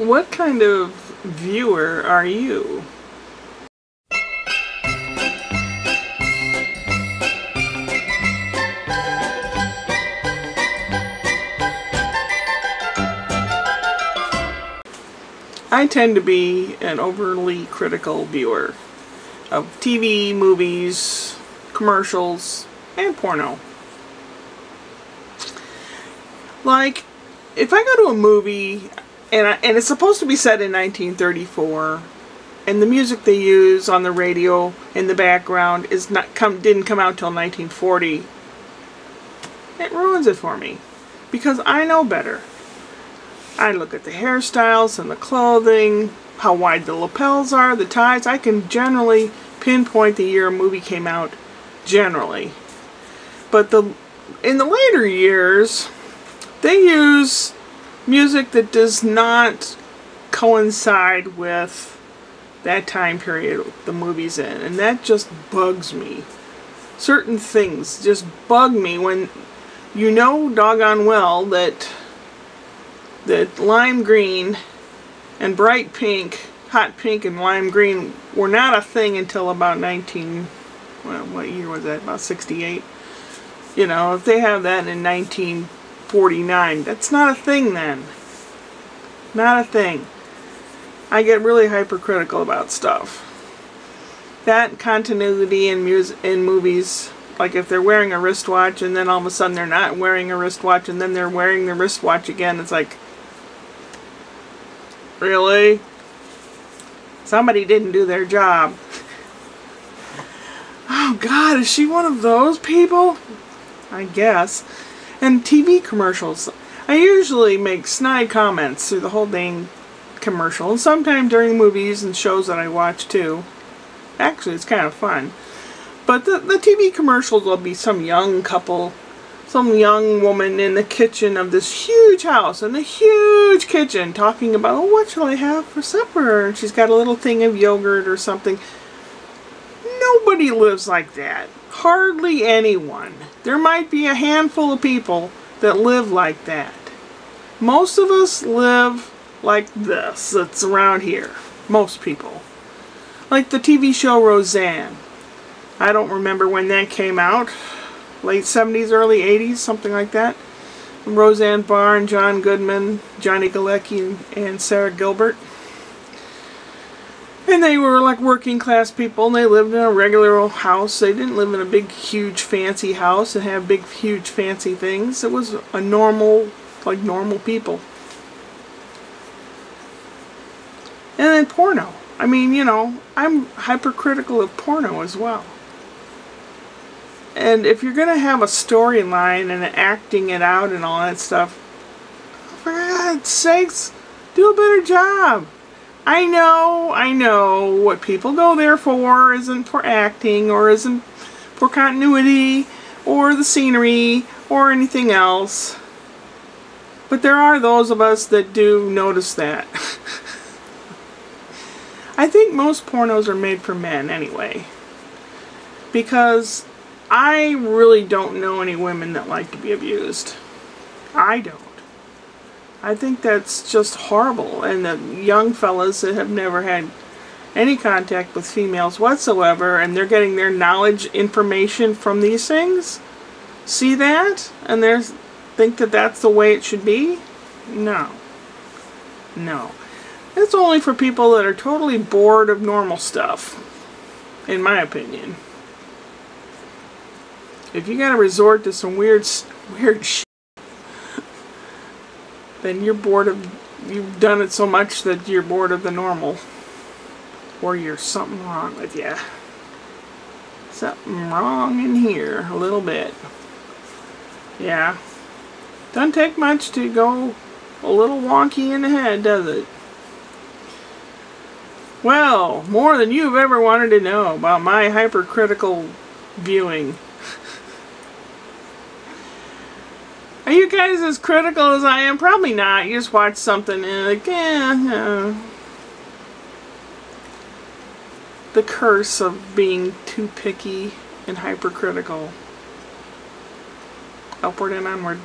What kind of viewer are you? I tend to be an overly critical viewer of TV, movies, commercials, and porno. Like, if I go to a movie and it's supposed to be set in 1934, and the music they use on the radio in the background didn't come out till 1940, it ruins it for me, because I know better. I look at the hairstyles and the clothing, how wide the lapels are, the ties. I can generally pinpoint the year a movie came out, generally. But in the later years, they use music that does not coincide with that time period the movie's in, and that just bugs me. Certain things just bug me when you know doggone well that lime green and bright pink, hot pink and lime green were not a thing until about what year was that? About 68. You know, if they have that in 1949, that's not a thing then. Not a thing. I get really hypercritical about stuff. That continuity in movies, like if they're wearing a wristwatch and then all of a sudden they're not wearing a wristwatch and then they're wearing the wristwatch again, it's like, really? Somebody didn't do their job. Oh God, is she one of those people? I guess. And TV commercials. I usually make snide comments through the whole dang commercial, and sometimes during movies and shows that I watch too. Actually, it's kind of fun. But the TV commercials will be some young couple, some young woman in the kitchen of this huge house, in the huge kitchen, talking about, oh, what shall I have for supper? And she's got a little thing of yogurt or something. Nobody lives like that. Hardly anyone. There might be a handful of people that live like that. Most of us live like this, that's around here. Most people. Like the TV show Roseanne. I don't remember when that came out. Late 70s, early 80s, something like that. Roseanne Barr and John Goodman, Johnny Galecki and Sarah Gilbert. And they were like working class people, and they lived in a regular old house. They didn't live in a big, huge, fancy house and have big, huge, fancy things. It was a normal, like normal people. And then porno. I mean, you know, I'm hypercritical of porno as well. And if you're going to have a storyline and acting it out and all that stuff, for God's sakes, do a better job. I know what people go there for isn't for acting or isn't for continuity or the scenery or anything else. But there are those of us that do notice that. I think most pornos are made for men anyway. Because I really don't know any women that like to be abused. I don't. I think that's just horrible. And the young fellas that have never had any contact with females whatsoever, and they're getting their knowledge, information from these things, see that? And they think that that's the way it should be? No. No. It's only for people that are totally bored of normal stuff, in my opinion. If you gotta resort to some weird shit, then you've done it so much that you're bored of the normal. Or you're something wrong with you. Something wrong in here, a little bit. Yeah. Doesn't take much to go a little wonky in the head, does it? Well, more than you've ever wanted to know about my hypercritical viewing. Are you guys as critical as I am? Probably not. You just watch something and like, the curse of being too picky and hypercritical. Upward and onward.